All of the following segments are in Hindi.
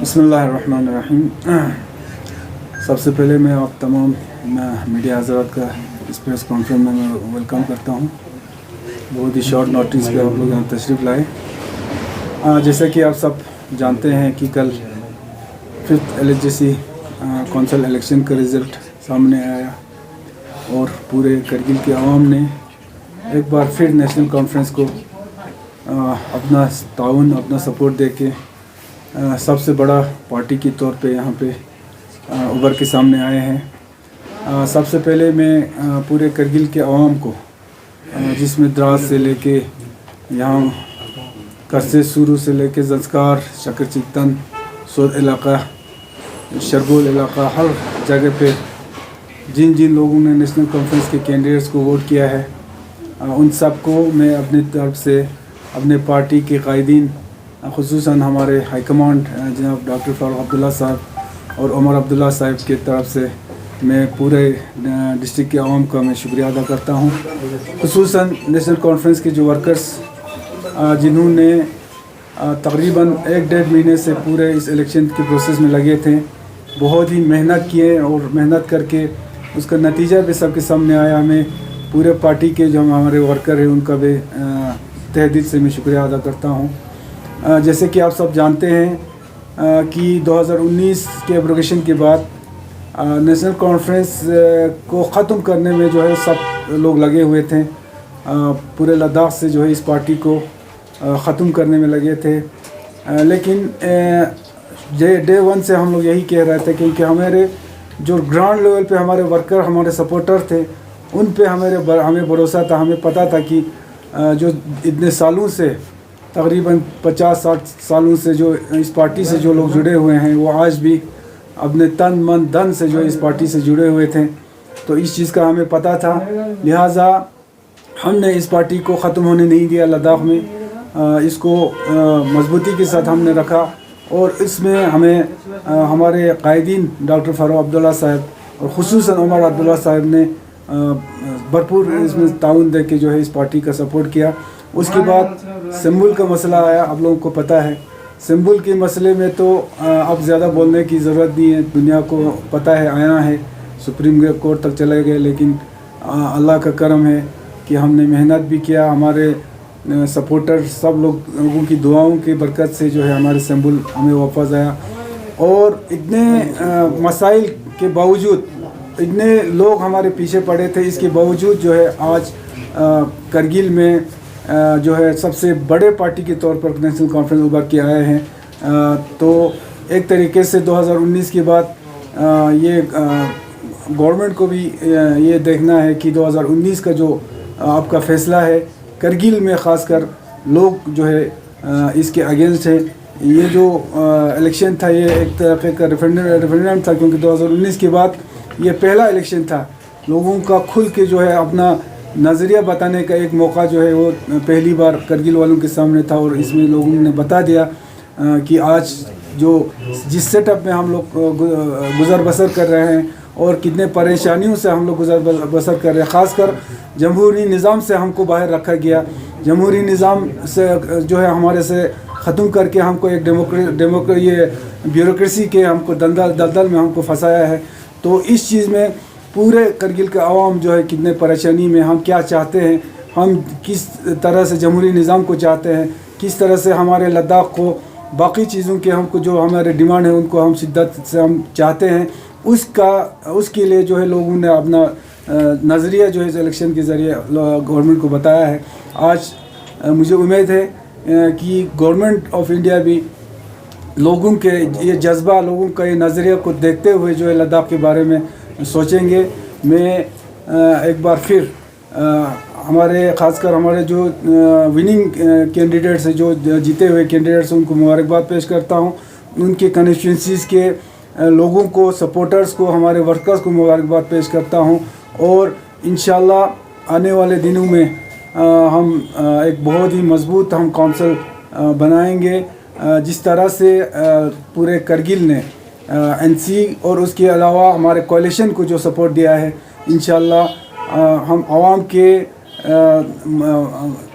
बिस्मिल्लाहिर्रहमानिर्रहीम। सबसे पहले मैं आप तमाम मीडिया हज़रात का इस प्रेस कॉन्फ्रेंस में मैं वेलकम करता हूँ। बहुत ही शॉर्ट नोटिस पे आप लोग यहाँ तशरीफ़ लाए। जैसा कि आप सब जानते हैं कि कल 5th LHJC कौंसल इलेक्शन का रिज़ल्ट सामने आया और पूरे करगिल के आवाम ने एक बार फिर नेशनल कॉन्फ्रेंस को अपना ताउन, अपना सपोर्ट दे के सबसे बड़ा पार्टी के तौर पे यहाँ पे उभर के सामने आए हैं। सबसे पहले मैं पूरे करगिल के आवाम को, जिसमें द्रास से लेके यहाँ करसे शुरू से लेके जंस्कार, शकर चिकतन, सोद इलाका, शरगोल इलाका, हर जगह पे जिन जिन लोगों ने नेशनल कॉन्फ्रेंस के कैंडिडेट्स को वोट किया है, उन सब को मैं अपनी तरफ से अपने पार्टी के कायदीन, खुसूसन हमारे हाई कमांड जनाब डॉक्टर फारूक अब्दुल्ला साहब और उमर अब्दुल्ला साहब की तरफ से मैं पूरे डिस्ट्रिक्ट के आवाम का मैं शुक्रिया अदा करता हूँ। खुसूसन नेशनल कॉन्फ्रेंस के जो वर्कर्स जिन्होंने तकरीबन 1-1.5 महीने से पूरे इस इलेक्शन के प्रोसेस में लगे थे, बहुत ही मेहनत किए और मेहनत करके उसका नतीजा भी सबके सामने आया। हमें पूरे पार्टी के जो हमारे वर्कर हैं उनका भी तहे दिल से मैं शुक्रिया अदा करता हूँ। जैसे कि आप सब जानते हैं कि 2019 के एब्रोगेशन के बाद नेशनल कॉन्फ्रेंस को ख़त्म करने में जो है सब लोग लगे हुए थे। पूरे लद्दाख से जो है इस पार्टी को ख़त्म करने में लगे थे, लेकिन डे 1 से हम लोग यही कह रहे थे क्योंकि हमारे जो ग्राउंड लेवल पे हमारे वर्कर, हमारे सपोर्टर थे, उन पे हमें भरोसा था। हमें पता था कि जो इतने सालों से, तकरीबन 50-60 सालों से जो इस पार्टी से जो लोग जुड़े हुए हैं, वो आज भी अपने तन मन धन से जो इस पार्टी से जुड़े हुए थे। तो इस चीज़ का हमें पता था, लिहाजा हमने इस पार्टी को ख़त्म होने नहीं दिया लद्दाख में। इसको मजबूती के साथ हमने रखा और इसमें हमें हमारे कायदीन डॉक्टर फारूक अब्दुल्ला साहब और खुसूसन उमर अब्दुल्ला साहब ने भरपूर इसमें ताउन दे के जो है इस पार्टी का सपोर्ट किया। उसके बाद सिंबल का मसला आया। आप लोगों को पता है सिंबल के मसले में तो अब ज़्यादा बोलने की ज़रूरत नहीं है, दुनिया को पता है, आया है, सुप्रीम कोर्ट तक चले गए, लेकिन अल्लाह का करम है कि हमने मेहनत भी किया। हमारे सपोर्टर सब लोगों की दुआओं की बरकत से जो है हमारे सिंबल हमें वापस आया। और इतने मसाइल के बावजूद, इतने लोग हमारे पीछे पड़े थे, इसके बावजूद जो है आज करगिल में जो है सबसे बड़े पार्टी के तौर पर नेशनल कॉन्फ्रेंस उभर के आए हैं। तो एक तरीके से 2019 के बाद ये गवर्नमेंट को भी ये देखना है कि 2019 का जो आपका फ़ैसला है, करगिल में ख़ासकर लोग जो है इसके अगेंस्ट है। ये जो इलेक्शन था, ये एक तरह का रेफरेंडम था, क्योंकि 2019 के बाद ये पहला इलेक्शन था। लोगों का खुल के जो है अपना नज़रिया बताने का एक मौका जो है वो पहली बार करगिल वालों के सामने था। और इसमें लोगों ने बता दिया कि आज जिस सेटअप में हम लोग गुज़र बसर कर रहे हैं और कितने परेशानियों से हम लोग गुज़र बसर कर रहे हैं। ख़ासकर जमहूरी निज़ाम से हमको बाहर रखा गया। जमहूरी निज़ाम से जो है हमारे से ख़त्म करके हमको एक ये ब्यूरोक्रेसी के हमको दलदल में हमको फंसाया है। तो इस चीज़ में पूरे करगिल का आवाम जो है कितने परेशानी में, हम क्या चाहते हैं, हम किस तरह से जमहूरी निज़ाम को चाहते हैं, किस तरह से हमारे लद्दाख को बाकी चीज़ों के हमको जो हमारे डिमांड है उनको हम शिद्दत से हम चाहते हैं, उसके लिए जो है लोगों ने अपना नज़रिया जो है इस इलेक्शन के ज़रिए गवर्नमेंट को बताया है। आज मुझे उम्मीद है कि गवर्नमेंट ऑफ इंडिया भी लोगों के ये जज्बा, लोगों का ये नज़रिया को देखते हुए जो है लद्दाख के बारे में सोचेंगे। मैं एक बार फिर हमारे ख़ासकर हमारे जो विनिंग कैंडिडेट्स हैं, जो जीते हुए कैंडिडेट्स हैं, उनको मुबारकबाद पेश करता हूं। उनके कॉन्स्टिट्यूंसीज़ के लोगों को, सपोर्टर्स को, हमारे वर्कर्स को मुबारकबाद पेश करता हूं। और इंशाल्लाह आने वाले दिनों में हम एक बहुत ही मज़बूत हम काउंसिल बनाएंगे। जिस तरह से पूरे करगिल ने NC और उसके अलावा हमारे कोalition को जो सपोर्ट दिया है, इंशाल्लाह हम आवाम के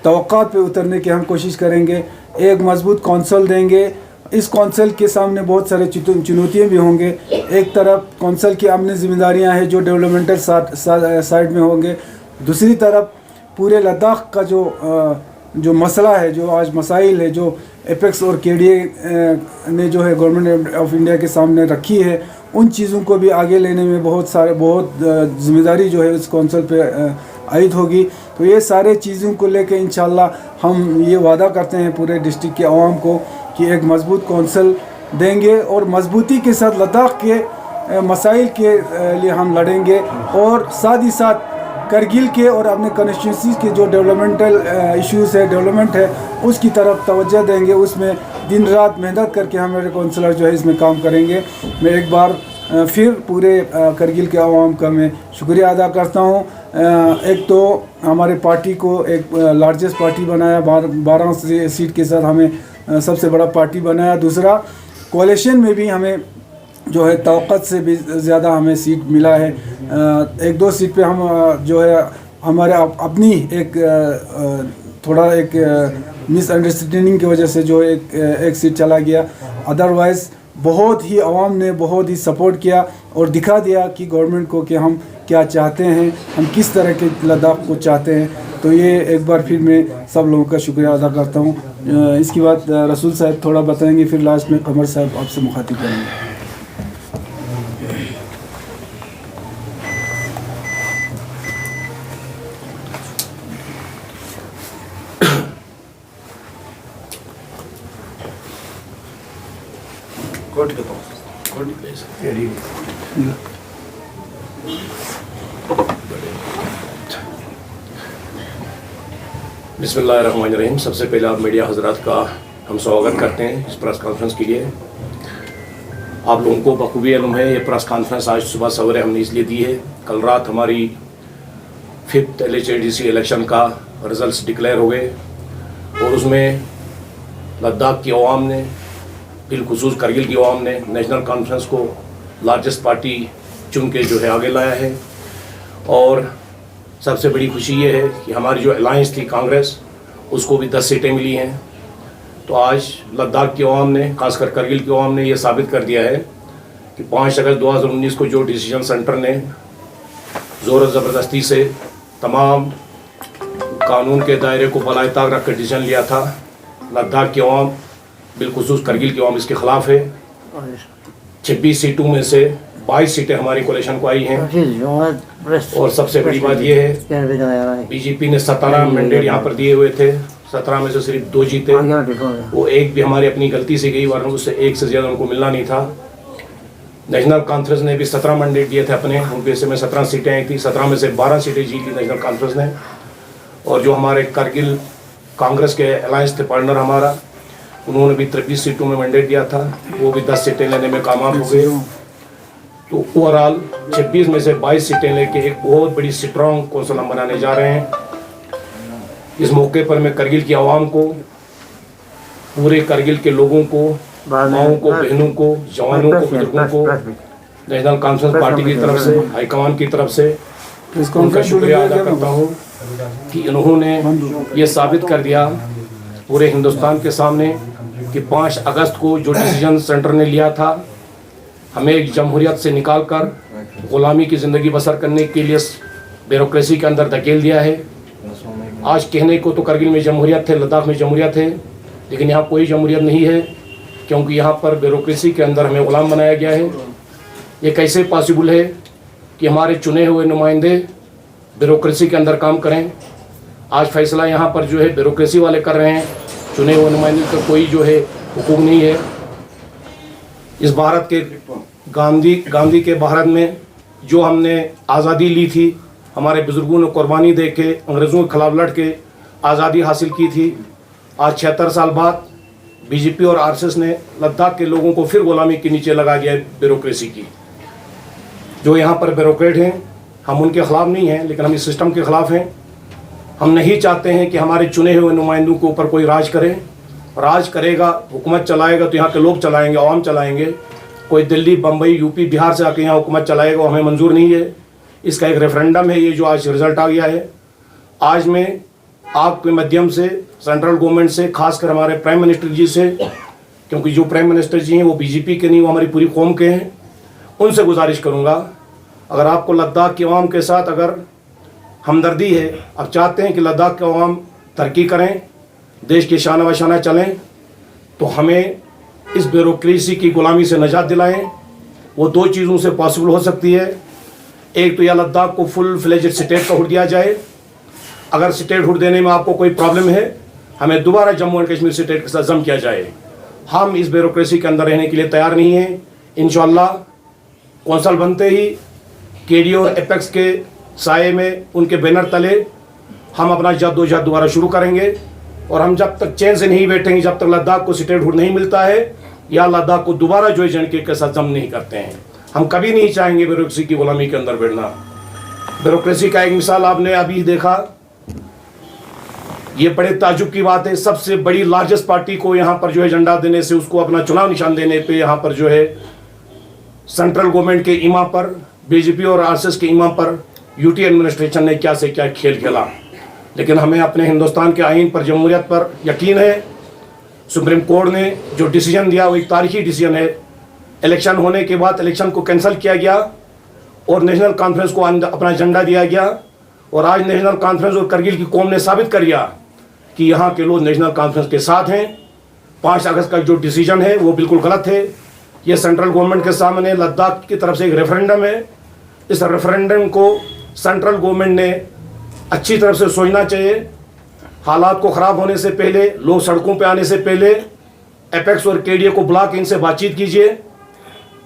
तवक्कात पे उतरने की हम कोशिश करेंगे। एक मजबूत कौंसल देंगे इस कौंसिल के सामने बहुत सारे चुनौतियाँ भी होंगे। एक तरफ कौंसिल की अपनी जिम्मेदारियाँ हैं जो डेवलपमेंटल साइड में होंगे, दूसरी तरफ पूरे लद्दाख का जो मसला है, जो आज मसाइल है, जो एपेक्स और केडीए ने जो है गवर्नमेंट ऑफ इंडिया के सामने रखी है, उन चीज़ों को भी आगे लेने में बहुत जिम्मेदारी जो है इस कौंसिल पे आयद होगी। तो ये सारे चीज़ों को लेकर इंशाल्लाह हम ये वादा करते हैं पूरे डिस्ट्रिक्ट के अवाम को कि एक मजबूत कौंसिल देंगे और मजबूती के साथ लद्दाख के मसाइल के लिए हम लड़ेंगे और साथ ही साथ करगिल के और अपने कॉन्स्टिट्यूंसी के जो डेवलपमेंटल इश्यूज़ है, डेवलपमेंट है, उसकी तरफ तवज्जो देंगे। उसमें दिन रात मेहनत करके हमारे काउंसलर जो है इसमें काम करेंगे। मैं एक बार फिर पूरे करगिल के अवाम का मैं शुक्रिया अदा करता हूँ। एक तो हमारे पार्टी को एक लार्जेस्ट पार्टी बनाया, 12 सीट के साथ हमें सबसे बड़ा पार्टी बनाया। दूसरा, कोalition में भी हमें जो है तवक्कुत से भी ज़्यादा हमें सीट मिला है। एक दो सीट पे हम जो है हमारे अपनी एक थोड़ा एक मिसअंडरस्टैंडिंग की वजह से जो एक सीट चला गया। अदरवाइज़ बहुत ही अवाम ने बहुत ही सपोर्ट किया और दिखा दिया कि गवर्नमेंट को कि हम क्या चाहते हैं, हम किस तरह के लद्दाख को चाहते हैं। तो ये एक बार फिर मैं सब लोगों का शुक्रिया अदा करता हूँ। इसके बाद रसूल साहब थोड़ा बताएंगे, फिर लास्ट में कमर साहब आपसे मुखातिब करेंगे। बिस्मिल्लाहिर्रहमानिर्रहीम। सबसे पहले आप मीडिया हजरात का हम स्वागत करते हैं इस प्रेस कॉन्फ्रेंस के लिए। आप लोगों को बखूबी इल्म है ये प्रेस कॉन्फ्रेंस आज सुबह सवेरे हमने इसलिए दी है, कल रात हमारी 5th LHADC इलेक्शन का रिजल्ट्स डिक्लेयर हो गए और उसमें लद्दाख की अवाम ने, बिलखुसूस करगिल की अवाम ने नेशनल कॉन्फ्रेंस को लार्जेस्ट पार्टी चुन के जो है आगे लाया है। और सबसे बड़ी खुशी ये है कि हमारी जो अलायंस थी कांग्रेस, उसको भी 10 सीटें मिली हैं। तो आज लद्दाख की अवाम ने, खासकर करगिल की अवाम ने ये साबित कर दिया है कि 5 अगस्त 2019 को जो डिसीजन सेंटर ने ज़ोर ज़बरदस्ती से तमाम कानून के दायरे को बलाए ताक रख कर डिसीजन लिया था, लद्दाख की अवाम बिलखुसूस करगिल की अवाम इसके ख़िलाफ़ है। 26 सीटों में से 22 सीटें हमारी कोalition को आई हैं। और सबसे बड़ी बात यह है बीजेपी ने 17 मैंडेट यहाँ पर दिए हुए थे, 17 में से सिर्फ 2 जीते। वो एक भी हमारी अपनी गलती से गई, वरना उससे एक से ज़्यादा उनको मिलना नहीं था। नेशनल कॉन्फ्रेंस ने भी 17 मैंडेट दिए थे अपने, उनके से में 17 सीटें आई थी। 17 में से 12 सीटें जीत ली नेशनल कॉन्फ्रेंस ने। और जो हमारे करगिल कांग्रेस के अलायंस थे पार्टनर हमारा, उन्होंने भी 23 सीटों में मैंडेट दिया था, वो भी 10 सीटें लेने में कामयाब हो गए। तो ओवरऑल 26 में से 22 सीटें लेके एक बहुत बड़ी स्ट्रॉन्ग कौंसिल हम बनाने जा रहे हैं। इस मौके पर मैं करगिल की आवाम को, पूरे करगिल के लोगों को, माओं को, बहनों को, जवानों को, बुजुर्गों को नेशनल कॉन्फ्रेंस पार्टी की तरफ से, हाईकमान की तरफ से उनका शुक्रिया अदा करता हूँ कि इन्होंने ये साबित कर दिया पूरे हिंदुस्तान के सामने कि 5 अगस्त को जो डिसीजन सेंटर ने लिया था, हमें एक जमहूरियत से निकाल कर ग़ुलामी की ज़िंदगी बसर करने के लिए ब्यूरोक्रेसी के अंदर धकेल दिया है। आज कहने को तो करगिल में जमहूरियत है, लद्दाख में जमहूरियत है, लेकिन यहाँ कोई जमहूरियत नहीं है, क्योंकि यहाँ पर ब्यूरोक्रेसी के अंदर हमें ग़ुलाम बनाया गया है। ये कैसे पॉसिबल है कि हमारे चुने हुए नुमाइंदे ब्यूरोक्रेसी के अंदर काम करें? आज फैसला यहाँ पर जो है ब्यूरोक्रेसी वाले कर रहे हैं, चुने हुए नुमाइंदे का कोई जो है हुकूक नहीं है। इस भारत के गांधी के भारत में जो हमने आज़ादी ली थी, हमारे बुज़ुर्गों ने कुर्बानी दे के अंग्रेज़ों के खिलाफ लड़ के आज़ादी हासिल की थी। आज 76 साल बाद बीजेपी और आरएसएस ने लद्दाख के लोगों को फिर ग़ुलामी के नीचे लगा दिया ब्यूरोक्रेसी की। जो यहाँ पर ब्यूरोक्रेट हैं, हम उनके ख़िलाफ़ नहीं हैं, लेकिन हम इस सिस्टम के ख़िलाफ़ हैं। हम नहीं चाहते हैं कि हमारे चुने हुए नुमाइंदों के ऊपर कोई राज करे। राज करेगा, हुकूमत चलाएगा तो यहाँ के लोग चलाएंगे, आवाम चलाएंगे। कोई दिल्ली, बम्बई, यूपी, बिहार से आके यहाँ हुकूमत चलाएगा, वो हमें मंजूर नहीं है। इसका एक रेफरेंडम है ये जो आज रिज़ल्ट आ गया है। आज मैं आपके माध्यम से सेंट्रल गवर्नमेंट से, खासकर हमारे प्राइम मिनिस्टर जी से क्योंकि जो प्राइम मिनिस्टर जी हैं वो बीजेपी के नहीं, वो हमारी पूरी कौम के हैं। उनसे गुजारिश करूँगा, अगर आपको लद्दाख की आवाम के साथ अगर हमदर्दी है, आप चाहते हैं कि लद्दाख के आवाम तरक्की करें, देश के शाना बशाना चलें, तो हमें इस ब्यूरोक्रेसी की गुलामी से निजात दिलाएं। वो दो चीज़ों से पॉसिबल हो सकती है। एक तो या लद्दाख को फुल फ्लेजेड स्टेट का हुड दिया जाए। अगर स्टेट हुड देने में आपको कोई प्रॉब्लम है, हमें दोबारा जम्मू एंड कश्मीर स्टेट के साथ जम किया जाए। हम इस ब्यूरोक्रेसी के अंदर रहने के लिए तैयार नहीं हैं। इंशाअल्लाह कौंसल बनते ही केडी और एपेक्स के साए में, उनके बैनर तले हम अपना जद्दोजहद दोबारा शुरू करेंगे। और हम जब तक चैन से नहीं बैठेंगे, जब तक लद्दाख को स्टेट हुड नहीं मिलता है या लद्दाख को दोबारा जो एजेंट के साथ जम नहीं करते हैं, हम कभी नहीं चाहेंगे ब्यूरोक्रेसी की गुलामी के अंदर बैठना। ब्यूरोक्रेसी का एक मिसाल आपने अभी देखा, ये बड़े ताजुब की बात है, सबसे बड़ी लार्जेस्ट पार्टी को यहाँ पर जो है झंडा देने से, उसको अपना चुनाव निशान देने पे यहाँ पर जो है सेंट्रल गवर्नमेंट के इमाम पर, बीजेपी और आरएसएस के इमाम पर यूटी एडमिनिस्ट्रेशन ने क्या से क्या खेल खेला। लेकिन हमें अपने हिंदुस्तान के आइन पर, जमहूरियत पर यकीन है। सुप्रीम कोर्ट ने जो डिसीजन दिया वो एक तारीखी डिसीजन है। इलेक्शन होने के बाद इलेक्शन को कैंसिल किया गया और नेशनल कॉन्फ्रेंस को अपना एजेंडा दिया गया। और आज नेशनल कॉन्फ्रेंस और करगिल की कौम ने साबित कर दिया कि यहाँ के लोग नेशनल कॉन्फ्रेंस के साथ हैं। 5 अगस्त का जो डिसीजन है वो बिल्कुल गलत है। ये सेंट्रल गवर्नमेंट के सामने लद्दाख की तरफ से एक रेफरेंडम है। इस रेफरेंडम को सेंट्रल गवर्नमेंट ने अच्छी तरफ से सोचना चाहिए। हालात को ख़राब होने से पहले, लोग सड़कों पे आने से पहले एपेक्स और केडीए को बुला के इनसे बातचीत कीजिए।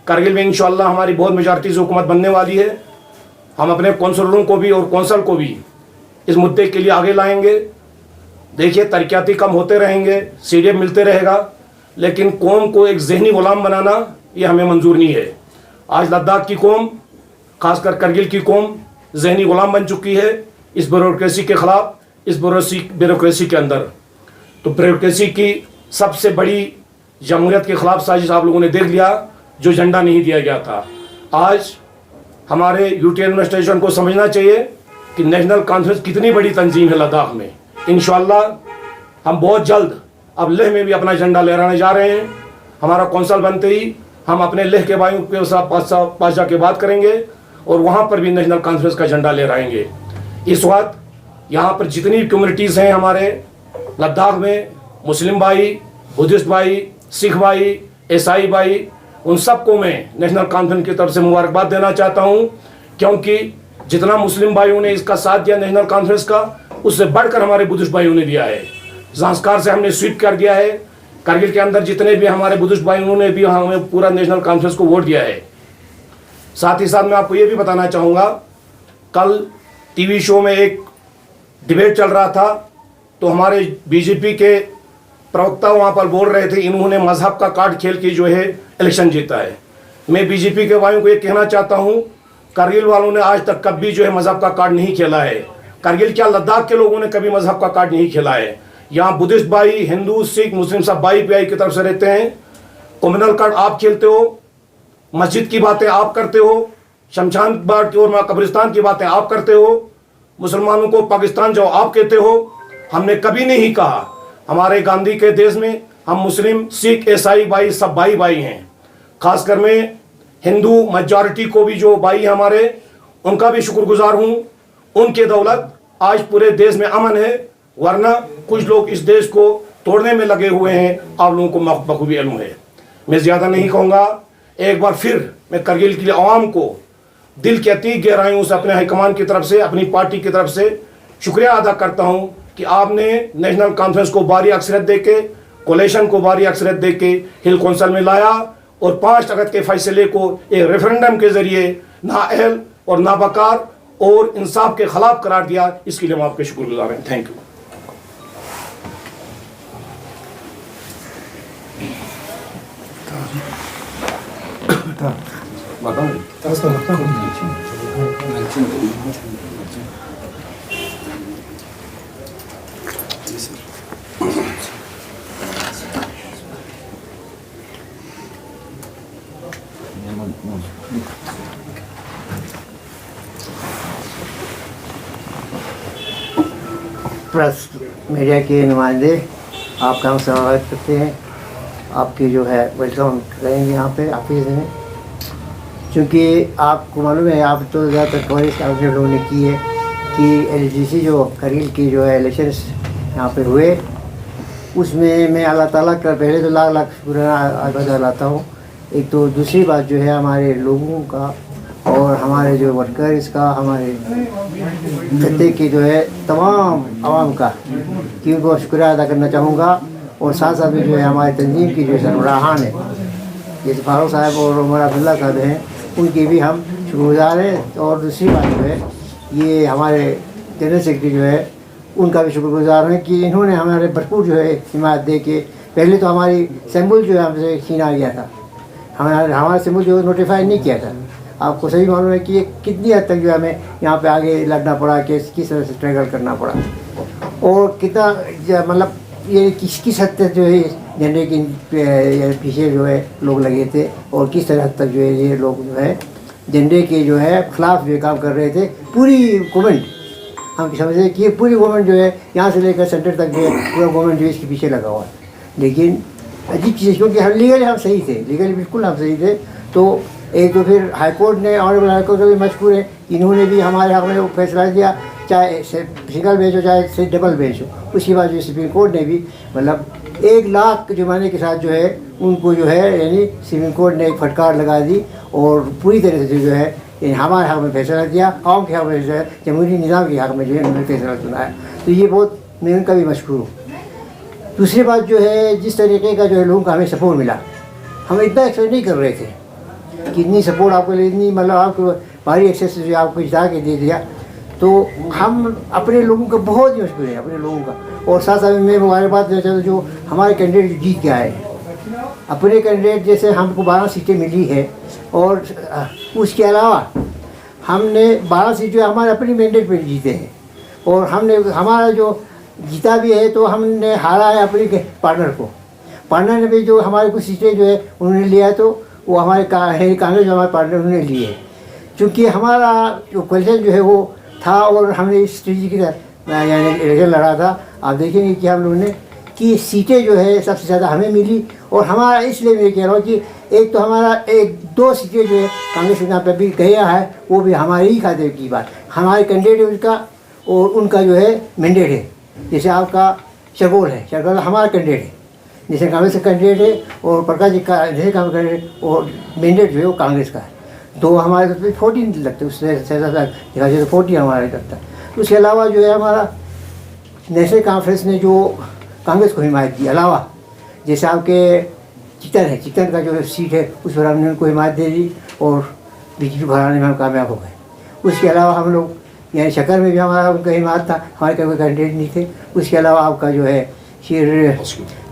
करगिल में इंशाअल्लाह हमारी बहुत मेजॉरिटी से हुकूमत बनने वाली है। हम अपने कौंसलरों को भी और कौंसल को भी इस मुद्दे के लिए आगे लाएंगे। देखिए, तरक्याती कम होते रहेंगे, सीडीएम मिलते रहेगा, लेकिन कौम को एक जहनी गुलाम बनाना ये हमें मंजूर नहीं है। आज लद्दाख की कौम, खासकर करगिल की कौम जहनी गुलाम बन चुकी है इस ब्यूरोक्रेसी के ख़िलाफ़, इस ब्यूरोक्रेसी के अंदर। तो ब्यूरोक्रेसी की सबसे बड़ी जमहूरियत के ख़िलाफ़ साजिश आप लोगों ने देख लिया, जो झंडा नहीं दिया गया था। आज हमारे यूटी एडमिनिस्ट्रेशन को समझना चाहिए कि नेशनल कॉन्फ्रेंस कितनी बड़ी तंजीम है लद्दाख में। इंशाअल्लाह हम बहुत जल्द अब लेह में भी अपना झंडा लहराने जा रहे हैं। हमारा कौंसल बनते ही हम अपने लेह के भाइयों के साथ पास जाके बात करेंगे और वहाँ पर भी नेशनल कॉन्फ्रेंस का झंडा लहराएंगे। इस वक्त यहाँ पर जितनी कम्युनिटीज़ हैं हमारे लद्दाख में, मुस्लिम भाई, बुद्धिस्ट भाई, सिख भाई, ईसाई भाई, उन सबको मैं नेशनल कॉन्फ्रेंस की तरफ से मुबारकबाद देना चाहता हूँ। क्योंकि जितना मुस्लिम भाइयों ने इसका साथ दिया नेशनल कॉन्फ्रेंस का, उससे बढ़कर हमारे बुद्धिस्ट भाइयों ने दिया है। संस्कार से हमने स्वीप कर दिया है। करगिल के अंदर जितने भी हमारे बुद्धिस्ट भाई, उन्होंने भी हमें पूरा नेशनल कॉन्फ्रेंस को वोट दिया है। साथ ही साथ मैं आपको ये भी बताना चाहूँगा, कल टीवी शो में एक डिबेट चल रहा था, तो हमारे बीजेपी के प्रवक्ता वहाँ पर बोल रहे थे इन्होंने मजहब का कार्ड खेल के जो है इलेक्शन जीता है। मैं बीजेपी के भाइयों को ये कहना चाहता हूँ, करगिल वालों ने आज तक कभी जो है मजहब का कार्ड नहीं खेला है। करगिल क्या, लद्दाख के लोगों ने कभी मजहब का कार्ड नहीं खेला है। यहाँ बुद्धिस्ट भाई, हिंदू, सिख, मुस्लिम सब भाई भाई की तरफ से रहते हैं। कम्युनल कार्ड आप खेलते हो, मस्जिद की बातें आप करते हो, शमशान घाट की और कब्रिस्तान की बातें आप करते हो, मुसलमानों को पाकिस्तान जाओ आप कहते हो। हमने कभी नहीं कहा। हमारे गांधी के देश में हम मुस्लिम, सिख, ईसाई भाई सब भाई भाई हैं। खासकर मैं हिंदू मेजॉरिटी को भी जो भाई हमारे, उनका भी शुक्रगुजार हूँ। उनके दौलत आज पूरे देश में अमन है, वरना कुछ लोग इस देश को तोड़ने में लगे हुए हैं। आप लोगों को बखूबी इल्म है। मैं ज़्यादा नहीं कहूँगा। एक बार फिर मैं करगिल के लिए आवाम को दिल की अति गहराइयों से, अपने हाईकमान की तरफ से, अपनी पार्टी की तरफ से शुक्रिया अदा करता हूं कि आपने नेशनल कॉन्फ्रेंस को बारी अक्सरियत देके, कोलेशन को बारी अक्सरियत देके हिल कौंसिल में लाया और 5 अगस्त के फैसले को एक रेफरेंडम के जरिए नाअहल और नाबकार और इंसाफ के खिलाफ करार दिया। इसके लिए हम आपके शुक्रगुजार हैं। Thank you. प्रेस मीडिया के नुमाइंदे, आपका हम स्वागत करते हैं। आपकी जो है वेलकम करेंगे यहाँ पे ऑफिस में, क्योंकि आपको मालूम है आप तो ज़्यादातर कवरेज आप लोगों ने की है कि LDC जो करील की जो है इलेक्शंस यहाँ पे हुए, उसमें मैं अल्लाह ताला का पहले तो लाख लाख शुक्राना अदा लाता हूँ। एक तो दूसरी बात जो है हमारे लोगों का और हमारे जो वर्कर्स का, हमारे खत्ते की जो है तमाम आवाम का, कि उनको शुक्रिया अदा करना चाहूँगा। और साथ साथ में जो है हमारे तंजीम की जो सरबराहान है, जैसे फारूक साहब और उमर अब्दुल्ला साहब हैं, उनकी भी हम शुक्रगुजार हैं। और दूसरी बात जो है ये हमारे जनरल सेक्रेटरी जो है उनका भी शुक्रगुजार हैं कि इन्होंने हमारे भरपूर जो है हिमायत दे के, पहले तो हमारी सैम्बल जो है हमसे छीना गया था, हमारा सैम्बल जो नोटिफाई नहीं किया था। आपको सही मालूम है कि कितनी हद तक जो है हमें यहाँ पे आगे लड़ना पड़ा, किस तरह से स्ट्रगल करना पड़ा, और कितना मतलब ये किस हद तक जो है झंडे के पीछे जो है लोग लगे थे, और किस तरह तक जो है ये लोग जो है झंडे के जो है खिलाफ जो काम कर रहे थे। पूरी गवर्नमेंट हम समझे कि पूरी गवर्नमेंट जो है यहाँ से लेकर सेंटर तक जो है पूरा गवर्नमेंट जो है इसके पीछे लगा हुआ है। लेकिन अजीब चीज़, क्योंकि हम लीगली हम सही थे, लीगली बिल्कुल हम सही थे। तो एक तो फिर हाईकोर्ट ने, ऑनरेबल हाईकोर्ट का भी मशहूर है, इन्होंने भी हमारे हक में फैसला दिया, चाहे सिंगल बेंच हो चाहे डबल बेंच हो। उसके बाद जो सुप्रीम कोर्ट ने भी मतलब 1 लाख जुर्माने के साथ जो है उनको जो है यानी सुप्रीम कोर्ट ने एक फटकार लगा दी, और पूरी तरह से जो है हमारे हक में फैसला दिया, आवाम के हक में जो है जमहूरी निज़ाम के हक में जो है उन्होंने फैसला सुनाया। तो ये बहुत मैं उनका भी मशहूर हूँ। दूसरी बात जो है जिस तरीके का जो है लोगों का हमें सपोर्ट मिला, हम इतना एक्सपेक्ट नहीं कर रहे थे कि इतनी सपोर्ट आपको इतनी मतलब आपको भारी एक्सेस जो आपको जिता के दे दिया। तो हम अपने लोगों का बहुत ही मशहूर है, अपने लोगों का। और साथ साथ में हमारे बात जो हमारे कैंडिडेट जीत के आए, अपने कैंडिडेट जैसे हमको 12 सीटें मिली है, और उसके अलावा हमने 12 सीटें हमारे अपनी मैंडेट पर जीते हैं, और हमने हमारा जो जीता भी है तो हमने हारा है अपने पार्टनर को। पार्टनर ने भी जो हमारे कुछ सीटें जो है उन्होंने लिया है, तो वो हमारे कांग्रेस हमारे पार्टनर उन्होंने लिए है। चूँकि हमारा जो क्वेश्चन जो है वो था, और हमने इस स्ट्रेटजी की यानी इलेक्शन लड़ा था। आप देखेंगे कि हम लोगों ने कि सीटें जो है सबसे ज़्यादा हमें मिली, और हमारा इसलिए मैं कह रहा हूँ कि एक तो हमारा 1-2 सीटें जो है कांग्रेस यहाँ पर भी गया है, वो भी हमारे ही खाते की बात, हमारे कैंडिडेट है उसका, और उनका जो है मैंडेट है। जैसे आपका शरगोल है, शरगोल हमारा कैंडिडेट है, जैसे कांग्रेस का कैंडिडेट है, और प्रकाश जी का जैसे कैंडिडेट और मैंडेट जो है वो कांग्रेस का है। तो हमारे तो 14 लगते, उससे ज़्यादा देखा जाए तो 40 हमारा लगता है। उसके अलावा जो है हमारा नेशनल कॉन्फ्रेंस ने जो कांग्रेस को हिमायत की, अलावा जैसे आपके चिकन है, चिकन का जो सीट है उस पर हमने उनको हिमायत दे दी, और बीजेपी को हराने में हम कामयाब हो गए। उसके अलावा हम लोग यानी शक्कर में भी हमारा उनका हिमायत था, हमारे कोई कैंडिडेट नहीं थे। उसके अलावा आपका जो है शेर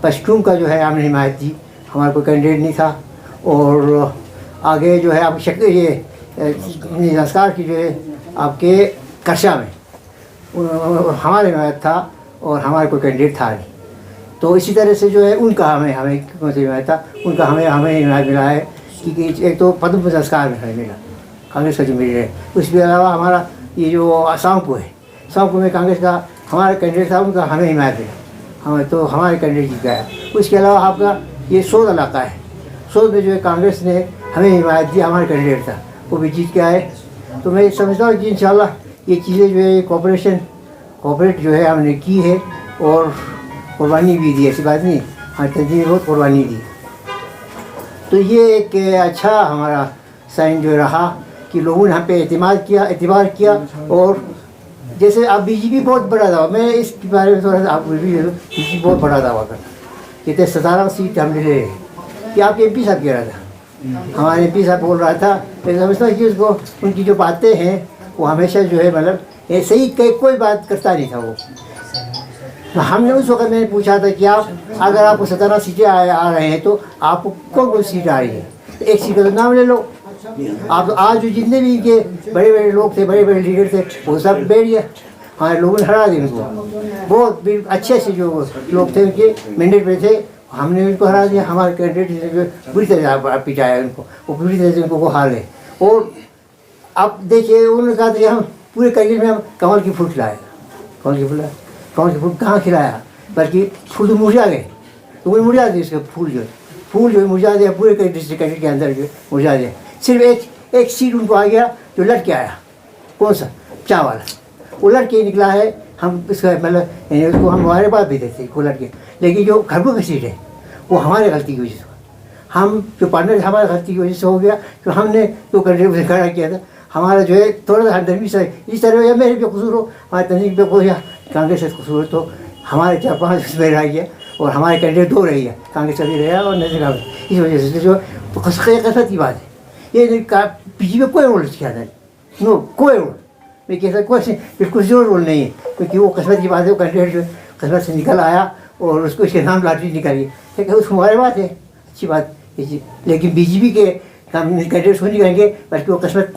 पश्चिम का जो है हमने हिमायत दी, हमारा कोई कैंडिडेट नहीं था। और आगे जो है आप शक्कर ये संस्कार की जो है आपके कर्षा में हमारे हिमायत था, और हमारे कोई कैंडिडेट था नहीं। तो इसी तरह से जो है उनका हमें कौन सी हिमायत था, उनका हमें हिमायत मिला है कि एक तो पद्म पुरस्कार में हमें मिला, कांग्रेस का जो मिल है। उसके अलावा हमारा ये जो आसाम को है, आसाम को में कांग्रेस का हमारा कैंडिडेट था, उनका हमें हिमायत मिला, हमें तो हमारे कैंडिडेट जीत गया। उसके अलावा आपका ये सोद इलाका है, सोद में जो है कांग्रेस ने हमें हिमायत दी, हमारे कैंडिडेट था, वो भी जीत के आए। तो मैं समझता हूँ कि इंशाल्लाह ये चीज़ें जो है कोऑपरेट जो है हमने की है, और कुर्बानी भी दी, ऐसी बात नहीं, हाँ तंजीम ने बहुत कुर्बानी दी। तो ये एक अच्छा हमारा साइन जो रहा कि लोगों ने हम पे एतबार किया। और जैसे अब बीजेपी बहुत बड़ा दावा, मैं इसके बारे में थोड़ा सा आप बीजेपी बहुत बड़ा दावा करता, कहते 17 सीट हम ले रहे हैं, कि आपके MP साहब कह रहा था, हमारे MP साहब बोल रहा था। मैं समझता हूँ कि उसको उनकी जो बातें हैं वो हमेशा जो है मतलब ऐसे ही कोई बात करता नहीं था वो। तो हमने उस वक्त मैंने पूछा था कि आप अगर आपको 17 सीटें आ रहे हैं तो आपको कौन कौन सीट आ रही है, तो एक सीट का तो नाम ले लो। आप आज जो जितने भी इनके बड़े बड़े लोग थे, बड़े बड़े लीडर थे, वो सब बैठ गया, हमारे लोगों ने हरा दिया उनको। बहुत अच्छे से जो लोग थे उनके मैंडेट पे थे, हमने उनको हरा दिया। हमारे कैंडिडेट जो बुरी तरह पिटाया उनको, वो बुरी तरह से उनको वो हार गए। और अब देखिए उन्होंने कहा कि हम पूरे कश्मीर में हम कमल की फूल खिलाए, कमल की फूल कहाँ खिलाया, बल्कि फूल तो मुरझा गए, तो वो मुरझा दी उसके फूल जो फूल जो है मुरझा दिया, पूरे डिस्ट्रिक्ट कैंडिडेट के अंदर जो मुरझा दिया। सिर्फ एक सीट उनको आ गया जो लड़ के आया, कौन सा, चाय वाला, वो लड़ के निकला है। हम इसका मतलब उसको हम हमारे पास भी देते वो लड़ के, लेकिन जो खरगों की सीट है वो हमारे गलती की वजह से, हम जो पार्टनर हमारी गलती की वजह से हो गया। तो हमने जो कैंडिडेट खड़ा किया था, हमारा जो है थोड़ा सा हमदर्दी से इस तरह या मेरे पे कसूर हो, हमारे तंजीम पे कोई या कांग्रेस से कसूर हो, तो हमारे 4-5 उसमें रह गया और हमारे कैंडिडेट 2 रह गया, कांग्रेस चली रहा और नजर कांग्रेस। इस वजह से जो कसरत की बात है, ये बीजेपी में कोई रोल किया था, नो कोई रोल, मैं कहता कोई बिल्कुल ज़रूर रोल नहीं है, क्योंकि वो किस्मत की बात है। वो कैंडिडेट जो किस्मत से निकल आया और उसको इसके नाम लॉटरी निकाली, ठीक है, उसको हमारी बात है, अच्छी बात है। लेकिन बीजेपी के कैंडिडेट को नहीं कहेंगे, बल्कि वो किस्मत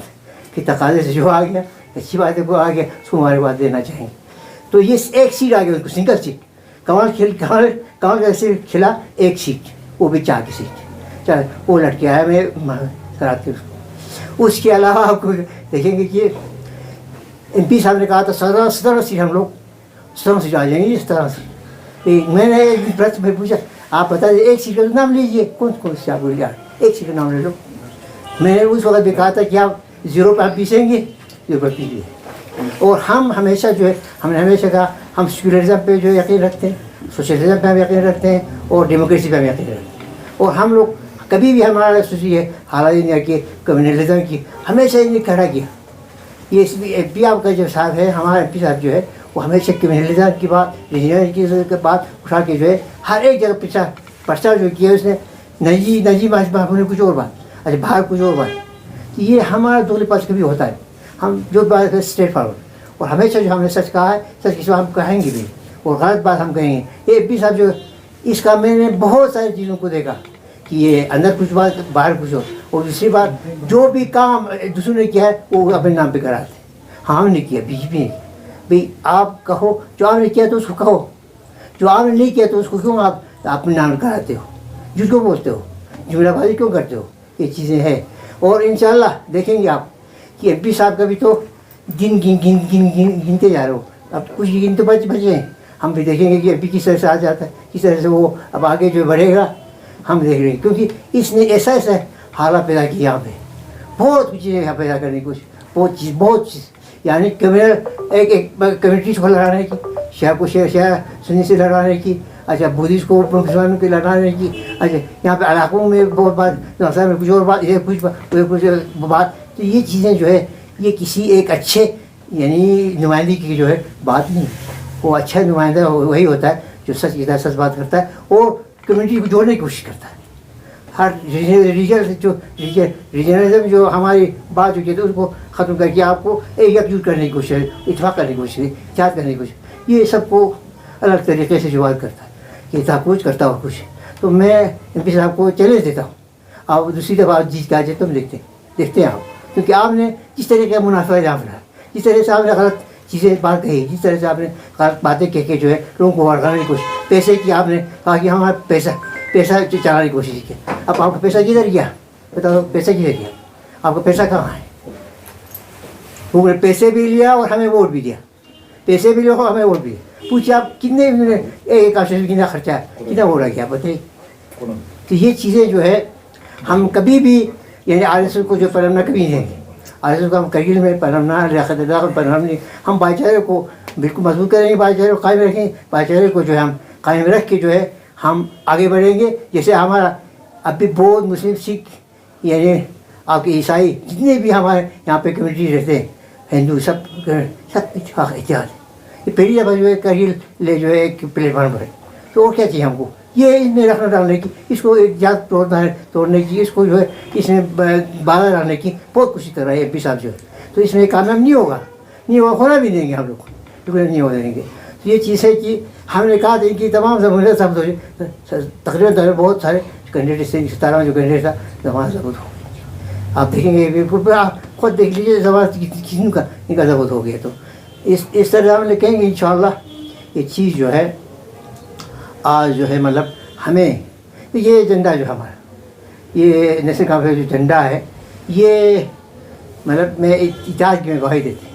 के तकाजे से जो आ गया, अच्छी बात है, वो आ गया, उसको हमारी बात देना चाहेंगे। तो ये एक सीट आ गई उनको, सिंगल सीट, कमल कैसे खिला एक सीट, वो भी 4 की सीट, चल वो लड़के आया, मैं कराते उसको। उसके अलावा आपको देखेंगे कि MP साहब ने कहा था 17 सीट हम लोग 17 सीट आ जाएंगे इस तरह से। मैंने एक प्रश्न में पूछा, आप बता दीजिए एक सीट का नाम लीजिए, कौन से आप बोलिए, एक सीट का नाम ले लो। मैंने उस वक्त भी कहा था कि आप 0 पर आप पीसेंगे, 0 पर पीजिए। और हम हमेशा जो है, हमने हमेशा कहा हम सेक्युलरिज्म पे जो यकीन रखते हैं, सोशलिज्म पे हम यकीन रखते हैं और डेमोक्रेसी पे हम यकीन रखते हैं। और हम लोग कभी भी हमारा सोचिए हालात नहीं कि कम्युनलिज्म की हमेशा इन्हें खड़ा किया। ये MP आपका जो साहब है, हमारा MP साहब जो है, वो हमेशा कम्युनलिज्म की बात, रीजनल की बात उठा के जो है हर एक जगह प्रचार जो किया उसने, नजी ने कुछ और बात, अच्छा बाहर कुछ और बात। ये हमारा दोनों पास कभी होता है, हम जो बात है स्ट्रेट फॉरवर्ड, और हमेशा जो हमने सच कहा है, सच किसी हम कहेंगे भी, और गलत बात हम कहेंगे। ये MP साहब जो इसका मैंने बहुत सारी चीज़ों को देखा कि ये अंदर कुछ बात बाहर कुछ हो। और दूसरी बात, जो भी काम दूसरों ने किया है वो अपने नाम पे कराते, हाँ हमने किया, बीजेपी ने। भाई आप कहो, जो आपने किया तो उसको कहो, जो आपने नहीं किया तो उसको क्यों आप अपने नाम कराते हो, झूठ क्यों बोलते हो, जुमलाबाजी क्यों करते हो, ये चीज़ें हैं। और इंशाल्लाह देखेंगे आप कि MP साहब का भी तो दिन गिनते जा रहे हो, अब कुछ दिन तो बचे हैं। हम भी देखेंगे कि MP किस तरह से आ जाता है, किस तरह से वो अब आगे जो बढ़ेगा, हम देख रहे हैं। क्योंकि इसने ऐसा हालात पैदा किया यहाँ पे, बहुत कुछ चीज़ें यहाँ पैदा करने की कोशिश, बहुत चीज़, यानी एक कम्युनिटी को लड़ाने की, शाह को शाह सुन्नी से लड़ाने की, अच्छा बुद्धिस्ट को मुसलमानों के लड़ाने की, अच्छा यहाँ पे इलाकों में बहुत बात, में कुछ और बात, ये कुछ बात। तो ये चीज़ें जो है, ये किसी एक अच्छे यानी नुमाइंदगी की जो है बात नहीं। वो अच्छा नुमाइंदा वही होता है जो सच कहता है, सच बात करता है और कम्युनिटी को जोड़ने की कोशिश करता है। हर रीजनलिज्म जो हमारी बात जो कहते हैं उसको ख़त्म करके आपको एकजुट करने की कोशिश, इत्तेफाक करने की कोशिश, इत्तेहाद करने की कोशिश, ये सबको अलग तरीके से शुरुआत करता है कि कुछ करता हो कुछ। तो मैं MP साहब को चैलेंज देता हूँ, आप दूसरी दफ़ा जीत के आ जाए, तुम देखते हैं आप, क्योंकि आपने जिस तरह का मुनाफा इल्ज़ाम लगाया, जिस तरह से आपने गलत चीज़ें बात कही, जिस तरह से आपने गलत बातें कह के जो है लोगों को भड़काने की कोशिश, पैसे की आपने कहा कि हमारा पैसा चलाने की कोशिश की। अब आपका पैसा किधर गया, बताओ पैसा किधर गया, आपका पैसा कहाँ है? वो पैसे भी लिया और हमें वोट भी दिया, पैसे भी लिया और हमें वोट भी दिया। पूछिए आप कितने एक आशा में कितना खर्चा है, कितना वोट आ गया, बताइए। तो ये चीज़ें जो है हम कभी भी यानी RSS को जो पलमना कभी नहीं देंगे, RSS को हम करगिल में पलमना, रियासत पलमना नहीं, हम भाईचारे को बिल्कुल मजबूत करेंगे, भाईचारे को कायम रखेंगे, भाईचारे को जो है हम कायम रख के जो है हम आगे बढ़ेंगे। जैसे हमारा अभी बहुत मुस्लिम, सिख यानी आपके ईसाई जितने भी हमारे यहाँ पे कम्युनिटी रहते हैं, हिंदू सब इत्तेहाद है। ये पहली दफ़ा जो है करगिल ले जो है एक प्लेटफॉर्म पर, तो और क्या चाहिए हमको, ये इसमें रखना डालने की, इसको एक जात तोड़ने की, इसको जो है इसमें बाधा डालने की बहुत कोशिश कर रहा है MP साहब जो है। तो इसमें कामयाब नहीं होगा, होना भी देंगे हम लोग, बिल्कुल नहीं हो देंगे। तो ये चीज़ है कि हमने कहा था कि तमाम जमहूरियत सब तकरीबन बहुत सारे कैंडिडेट से 17 जो कैंडिडेट था जमात जबत हो गई। आप देखेंगे, आप खुद देख लीजिए जमात किसी का इनका जबत हो गया। तो इस तरह हम कहेंगे इंशाअल्लाह ये चीज़ जो है आज जो है मतलब हमें ये एजेंडा जो हमारा ये नेशनल कॉन्फ्रेंस जो झंडा है, ये मतलब मैं इतिहास की में गवाही देते हैं।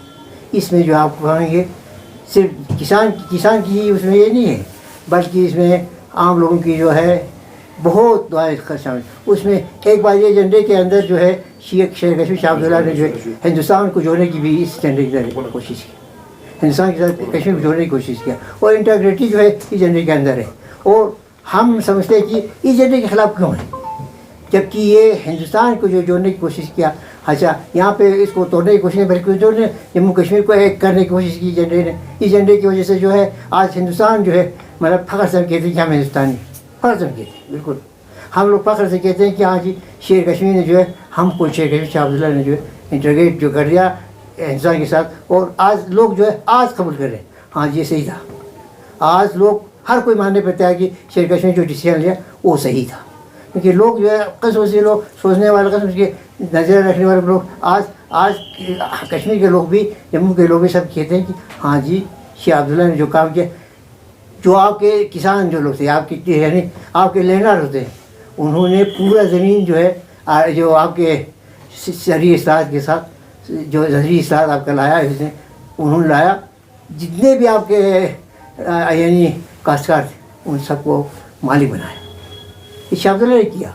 इसमें जो आप कहेंगे सिर्फ किसान की उसमें ये नहीं है, बल्कि इसमें आम लोगों की जो है बहुत दुआएं शामिल। उसमें एक बार ये झंडे के अंदर जो है शेख रशीद शाह अब्दुल्ला ने जो है हिंदुस्तान को जोड़ने की भी इस झंडे के अंदर कोशिश की, हिंदुस्तान के साथ कश्मीर को जोड़ने की कोशिश किया, और इंटीग्रिटी जो है इस झंडे के अंदर है। और हम समझते हैं कि इस झंडे के खिलाफ क्यों है, जबकि ये हिंदुस्तान को जो जोड़ने की कोशिश किया। अच्छा, यहाँ पे इसको तोड़ने की कोशिश नहीं, बल्कि उन्होंने जम्मू कश्मीर को एक करने की कोशिश की झंडे ने। इस झंडे की वजह से जो है आज हिंदुस्तान जो है मतलब फ़ख्र से कहते हैं कि हम हिंदुस्तानी, फ़ख्र से कहते हैं, बिल्कुल हम लोग फ़ख्र से कहते हैं कि हाँ जी शेर कश्मीर ने जो है हमको, शेर रशीद शाह अब्दुल्ला ने जो है इंटीग्रेट जो कर दिया हिंदुस्तान के साथ। और आज लोग जो है आज कबूल कर रहे हैं, हाँ जी सही था। आज लोग हर कोई मानने पर तैयार कि शेर कश्मीर जो डिसीजन लिया वो सही था, क्योंकि लोग जो है कसम से लोग सोचने वाले, कसम के नज़र रखने वाले लोग आज कश्मीर के लोग भी, जम्मू के लोग भी सब कहते हैं कि हाँ जी शाह अब्दुल्ला ने जो काम किया। जो आपके किसान जो लोग थे, आपके यानी आपके लैंडलॉर्ड होते हैं, उन्होंने पूरा ज़मीन जो है जो आपके शहरी इस्लाहत के साथ जो शहरी इस्लाहत आपका लाया है, इसने उन्होंने लाया, जितने भी आपके यानी काश्तकार थे उन सबको मालिक बनाया। इस शाह अब्दुल्ला ने किया।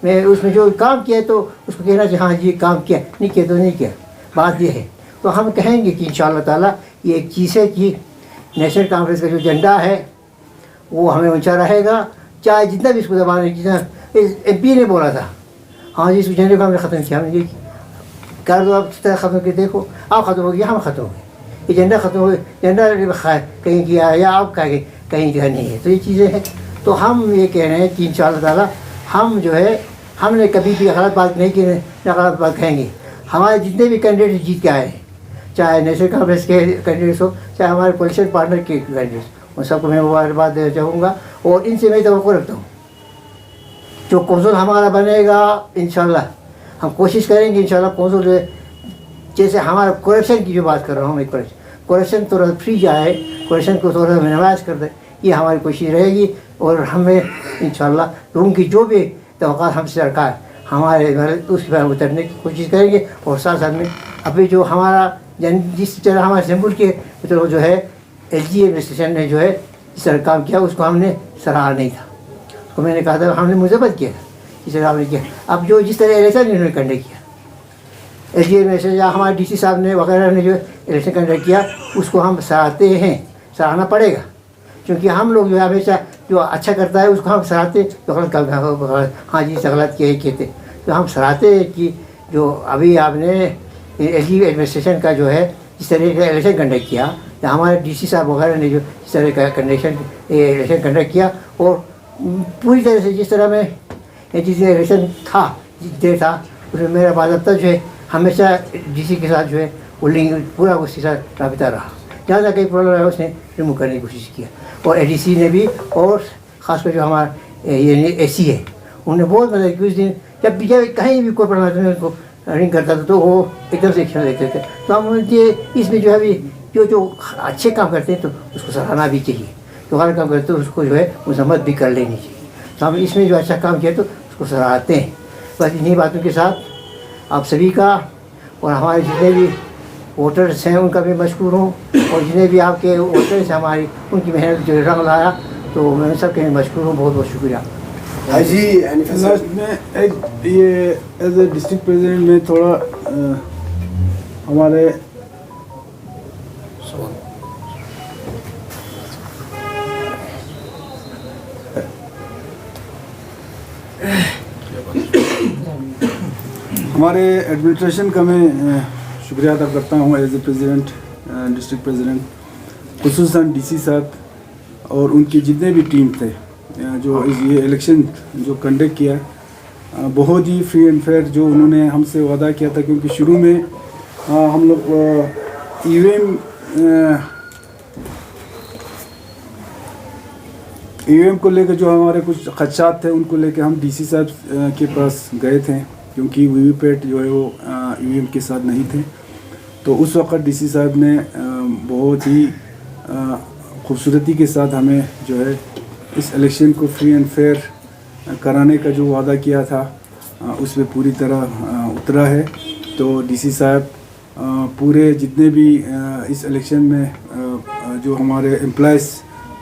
मैं उसमें जो काम किया तो उसको कहना चाहिए हाँ जी काम किया, नहीं किया तो नहीं किया। बात यह है, तो हम कहेंगे कि इंशाअल्लाह ताला ये एक चीज़ है कि नेशनल कॉन्फ्रेंस का जो झंडा है वो हमें ऊंचा रहेगा, चाहे जितना भी इसको दबाने, जितना MP ने बोला था हाँ जी इस झंडे को हमने ख़त्म किया, हमने ये कर दो आप जिस तरह ख़त्म कर, देखो आप ख़त्म हो गया, हम ख़त्म हो गए, ये झंडा ख़त्म हो गया, झंडा कहीं किया या आप कहीं जगह नहीं है। तो ये चीज़ें हैं। तो हम ये कह रहे हैं कि इंशाअल्लाह ताला हम जो है हमने कभी भी गलत बात नहीं की, ना गलत बात कहेंगे। हमारे जितने भी कैंडिडेट जीत के आए हैं, चाहे नेशनल कांग्रेस के कैंडिडेट्स हो, चाहे हमारे पोलिटिकल पार्टनर के कैंडिडेट्स, उन सबको मैं मुबारकबाद देना चाहूँगा। और इनसे मैं तवक्को रखता हूँ जो कौंसिल हमारा बनेगा इंशाल्लाह हम कोशिश करेंगे इंशाल्लाह कौंसिल जो है, जैसे हमारा करप्शन की जो बात कर रहा हूँ मैं, करप्शन थोड़ा फ्री जाए, करप्शन को थोड़ा मिनिमाइज कर दे, ये हमारी कोशिश रहेगी। और हमें इंशाल्लाह लोगों की जो भी तवक्कुआत हमसे सरकार हमारे उस पर उतरने की कोशिश करेंगे। और साथ साथ में अभी जो हमारा जिस तरह हमारे सिंबल के मतलब जो है LG एडमिनिस्ट्रेशन ने जो है इस तरह काम किया, उसको हमने सराहा नहीं था, तो मैंने कहा था हमने मुजब्बत किया इस तरह हमने किया। अब जो जिस तरह इलेक्शन इन्होंने कंडक्ट किया LG एडमिनिस्ट्रेशन या हमारे DC साहब ने वगैरह ने जो इलेक्शन कंडक्ट किया, उसको हम सराहते हैं, सराहना पड़ेगा, क्योंकि हम लोग जो है हमेशा जो अच्छा करता है उसको हम सराहते, तो गलत हाँ जी गलत किया ही कहते, तो हम सराहते हैं कि जो अभी आपने LG एडमिनिस्ट्रेशन का जो है इस तरह का इलेक्शन कंडक्ट किया, या हमारे DC साहब वगैरह ने जो इस तरह का इलेक्शन कंडक्ट किया। और पूरी तरह से जिस तरह में जिस इलेक्शन था जिस था उसमें मेरा बाज़ाब्ता जो है हमेशा DC के साथ जो है वो लिंक पूरा उसके साथ राबिता रहा, जहाँ जहाँ कहीं प्रॉब्लम है उसने रिमूव करने की कोशिश किया। और ADC ने भी, और ख़ासकर जो हमारा ये AC है, उन्होंने बहुत मदद की। उस दिन जब भी कहीं भी कोई प्रॉब्लम था उनको रिंग करता था तो वो एकदम से एक्शन लेते थे। तो हम उनके इसमें जो है अभी जो अच्छे काम करते हैं तो उसको सराहना भी चाहिए, जो गलत काम करते हैं उसको जो है मजम्मत भी कर लेनी चाहिए। तो हम इसमें जो अच्छा काम किया तो उसको सराहते हैं। बस इन्हीं बातों के साथ आप सभी का और हमारे जितने भी वोटर्स हैं उनका भी मशकूर हूँ, और जितने भी आपके वोटर्स हैं हमारी उनकी मेहनत जो रंग लाया, तो मैं सबके मशकूर हूँ, बहुत बहुत शुक्रिया। जी लास्ट में एक ये एज ए डिस्ट्रिक्ट प्रेसिडेंट में थोड़ा हमारे हमारे एडमिनिस्ट्रेशन का मैं शुक्रिया अदा करता हूँ as a president, district president, खुसूसन DC साहब और उनकी जितने भी टीम थे जो ये इलेक्शन जो कंडक्ट किया, बहुत ही फ्री एंड फेयर जो उन्होंने हमसे वादा किया था। क्योंकि शुरू में हम लोग EVM को लेकर जो हमारे कुछ खदशात थे उनको लेकर हम DC साहब के पास गए थे, क्योंकि VVPAT जो है वो EVM के साथ नहीं थे। तो उस वक़्त DC साहब ने बहुत ही खूबसूरती के साथ हमें जो है इस इलेक्शन को फ्री एंड फेयर कराने का जो वादा किया था उस पर पूरी तरह उतरा है। तो DC साहब पूरे जितने भी इस इलेक्शन में जो हमारे एम्प्लॉइज़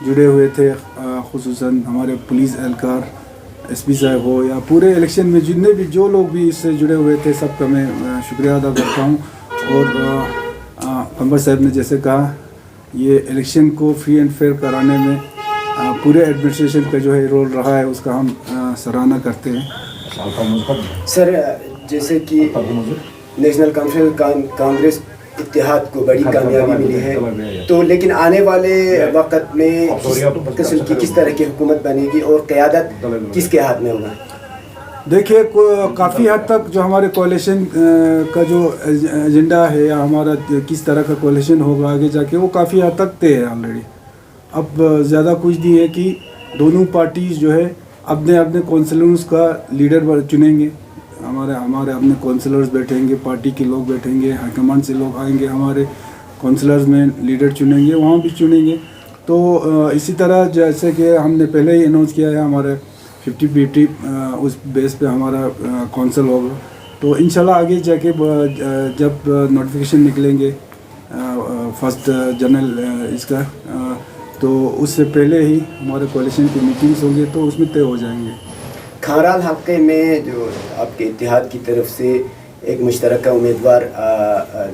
जुड़े हुए थे, खुसूसन हमारे पुलिस एहलकार एसपी साहब हो या पूरे इलेक्शन में जितने भी जो लोग भी इससे जुड़े हुए थे, सबका मैं शुक्रिया अदा करता हूँ। और कंवर साहब ने जैसे कहा, ये इलेक्शन को फ्री एंड फेयर कराने में पूरे एडमिनिस्ट्रेशन का जो है रोल रहा है, उसका हम सराहना करते हैं। सर, जैसे कि नेशनल कांग्रेस इत्तेहाद को बड़ी कामयाबी मिली है, तो लेकिन आने वाले वक्त में किस किस्म की किस तरह की हुकूमत बनेगी और क़यादत किसके हाथ में होगा? देखिए, काफ़ी हद तक जो हमारे कोalition का जो एजेंडा है या हमारा किस तरह का कोalition होगा आगे जाके, वो काफ़ी हद तक तय है ऑलरेडी। अब ज़्यादा कुछ नहीं है कि दोनों पार्टीज जो है अपने अपने काउंसिलर्स का लीडर चुनेंगे। हमारे अपने काउंसिलर्स बैठेंगे, पार्टी के लोग बैठेंगे, हाईकमांड से लोग आएंगे, हमारे काउंसिलर्स में लीडर चुनेंगे, वहाँ भी चुनेंगे। तो इसी तरह जैसे कि हमने पहले ही अनाउंस किया है, हमारे 50-50 उस बेस पे हमारा काउंसिल होगा। तो इंशाल्लाह आगे जाके जब नोटिफिकेशन निकलेंगे फर्स्ट जनरल इसका, तो उससे पहले ही हमारे कोalition की मीटिंग्स होंगे, तो उसमें तय हो जाएंगे। खाराल हल्के में जो आपके इत्तेहाद की तरफ से एक मुश्तरका उम्मीदवार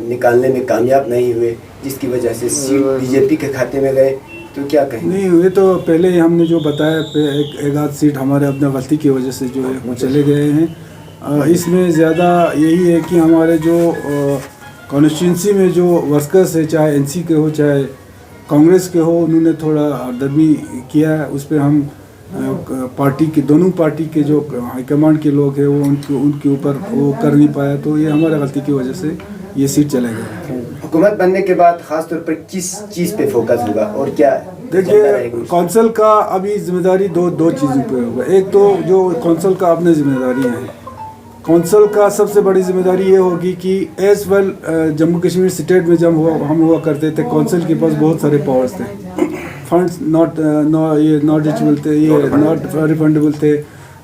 निकालने में कामयाब नहीं हुए, जिसकी वजह से सीट बीजेपी के खाते में गए, तो क्या कहें? नहीं हुए तो पहले ही हमने जो बताया, एक आध सीट हमारे अपने गलती की वजह से जो है वो चले गए हैं। इसमें ज़्यादा यही है कि हमारे जो कॉन्स्टिट्यूंसी में जो वर्कर्स है, चाहे एनसी के हो चाहे कांग्रेस के हो, उन्होंने थोड़ा हरदर्मी किया है। उस पर हम पार्टी के दोनों पार्टी के जो हाईकमांड के लोग हैं वो उनके ऊपर वो कर नहीं पाया, तो ये हमारे गलती की वजह से ये सीट चले गए। हुकूमत बनने के बाद खास तौर पर किस चीज़ पे फोकस होगा और क्या? देखिए, कौंसल का अभी जिम्मेदारी दो चीज़ों पे होगा। एक तो जो कौंसल का अपने जिम्मेदारियाँ हैं, कौंसल का सबसे बड़ी जिम्मेदारी ये होगी कि as well Jammu Kashmir state में जब हम हुआ करते थे, कौंसल के पास बहुत सारे पावर्स थे। फंड्स नॉट रिचेबल थे, ये नॉट रिफंडेबल थे,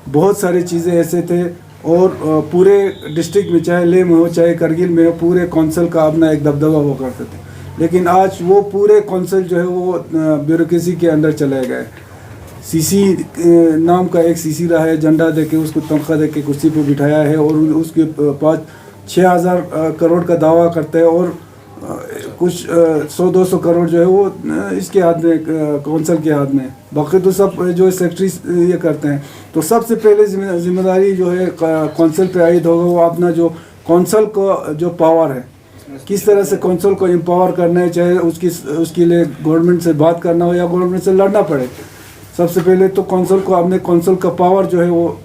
बहुत सारी चीज़ें ऐसे थे। और पूरे डिस्ट्रिक्ट में, चाहे लेह में हो चाहे करगिल में हो, पूरे कौंसल का अपना एक दबदबा हुआ करते थे। लेकिन आज वो पूरे कौंसल जो है वो ब्यूरोक्रेसी के अंदर चले गए। सीसी नाम का एक सीसी रहा है, झंडा दे के उसको तनख्वाह दे के कुर्सी पर बिठाया है और उसके पास 6,000 करोड़ का दावा करता है और कुछ 100-200 करोड़ जो है वो इसके हाथ में, कौंसल के हाथ में। बाकी तो सब जो सेक्रेटरी ये करते हैं। तो सबसे पहले जिम्मेदारी जो है कौंसल पे आयद होगा, वो अपना जो कौंसल को जो पावर है, किस तरह से कौंसल को एम्पावर करना है, चाहे उसके लिए गवर्नमेंट से बात करना हो या गवर्नमेंट से लड़ना पड़े। सबसे पहले तो कौंसल को अपने कौंसल का पावर जो है वो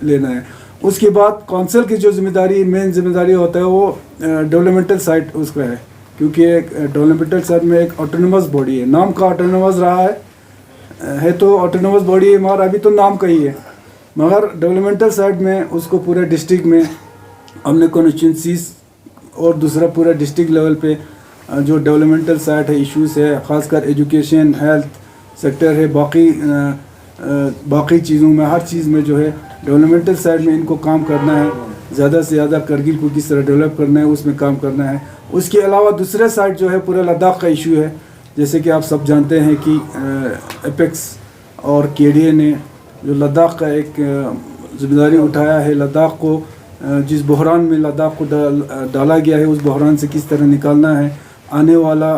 लेना है। उसके बाद कौंसल की जो जिम्मेदारी, मेन जिम्मेदारी होता है वो डेवलपमेंटल साइड उसका है, क्योंकि एक डेवलपमेंटल साइड में एक ऑटोनोमस बॉडी है। नाम का ऑटोनोमस रहा है तो ऑटोनोमस बॉडी है, मगर अभी तो नाम का ही है। मगर डेवलपमेंटल साइड में उसको पूरे डिस्ट्रिक्ट में हमने कॉन्स्टिट्यूंसीज और दूसरा पूरा डिस्ट्रिक्ट लेवल पे जो डेवलपमेंटल साइड है, इश्यूज़ है, ख़ासकर एजुकेशन, हेल्थ सेक्टर है, बाकी चीज़ों में, हर चीज़ में जो है डेवलपमेंटल साइड में इनको काम करना है। ज़्यादा से ज़्यादा करगिल को किस तरह डेवलप करना है उसमें काम करना है। उसके अलावा दूसरे साइड जो है पूरा लद्दाख का इशू है। जैसे कि आप सब जानते हैं कि एपेक्स और KDA ने जो लद्दाख का एक जिम्मेदारी उठाया है, लद्दाख को जिस बहरान में लद्दाख को डाला गया है, उस बहरान से किस तरह निकालना है। आने वाला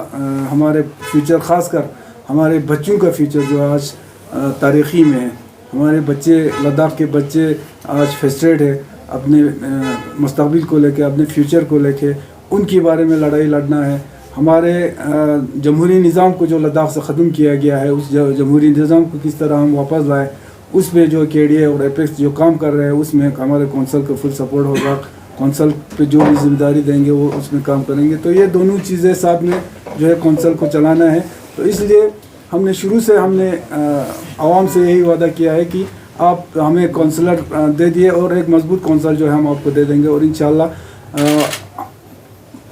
हमारे फ्यूचर, ख़ासकर हमारे बच्चों का फ्यूचर जो आज तारीख़ी में है। हमारे बच्चे, लद्दाख के बच्चे आज फ्रस्ट्रेट है अपने मुस्तक़बिल को लेके, अपने फ्यूचर को लेके। उनके बारे में लड़ाई लड़ना है। हमारे जमहूरी निज़ाम को जो लद्दाख से ख़त्म किया गया है, उस जमहूरी निज़ाम को किस तरह हम वापस लाएँ, उस पर जो KDA और एपेक्स जो काम कर रहे हैं, उसमें हमारे कौंसल का फुल सपोर्ट होगा। कौंसल पे जो भी जिम्मेदारी देंगे वो उसमें काम करेंगे। तो ये दोनों चीज़ें साथ में जो है कौंसल को चलाना है। तो इसलिए हमने शुरू से आवाम से यही वादा किया है कि आप हमें कौंसलर दे दिए और एक मजबूत कौंसल जो है हम आपको दे देंगे। और इंशाल्लाह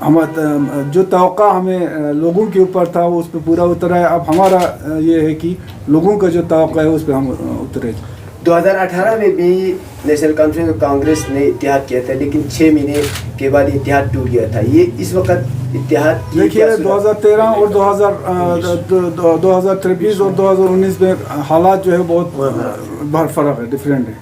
हम जो तवक्का हमें लोगों के ऊपर था वो उस पर पूरा उतरा है। अब हमारा ये है कि लोगों का जो तवक्का है उस पर हम उतरे। 2018 में भी नेशनल कॉन्फ्रेंस और कांग्रेस ने इत्तेहाद किया था, लेकिन 6 महीने के बाद इत्तेहाद टूट गया था। ये इस वक्त इत्तेहाद की देखिए, क्या 2013 और 2023 और 2019 में हालात जो है बहुत फ़र्क है, डिफरेंट है।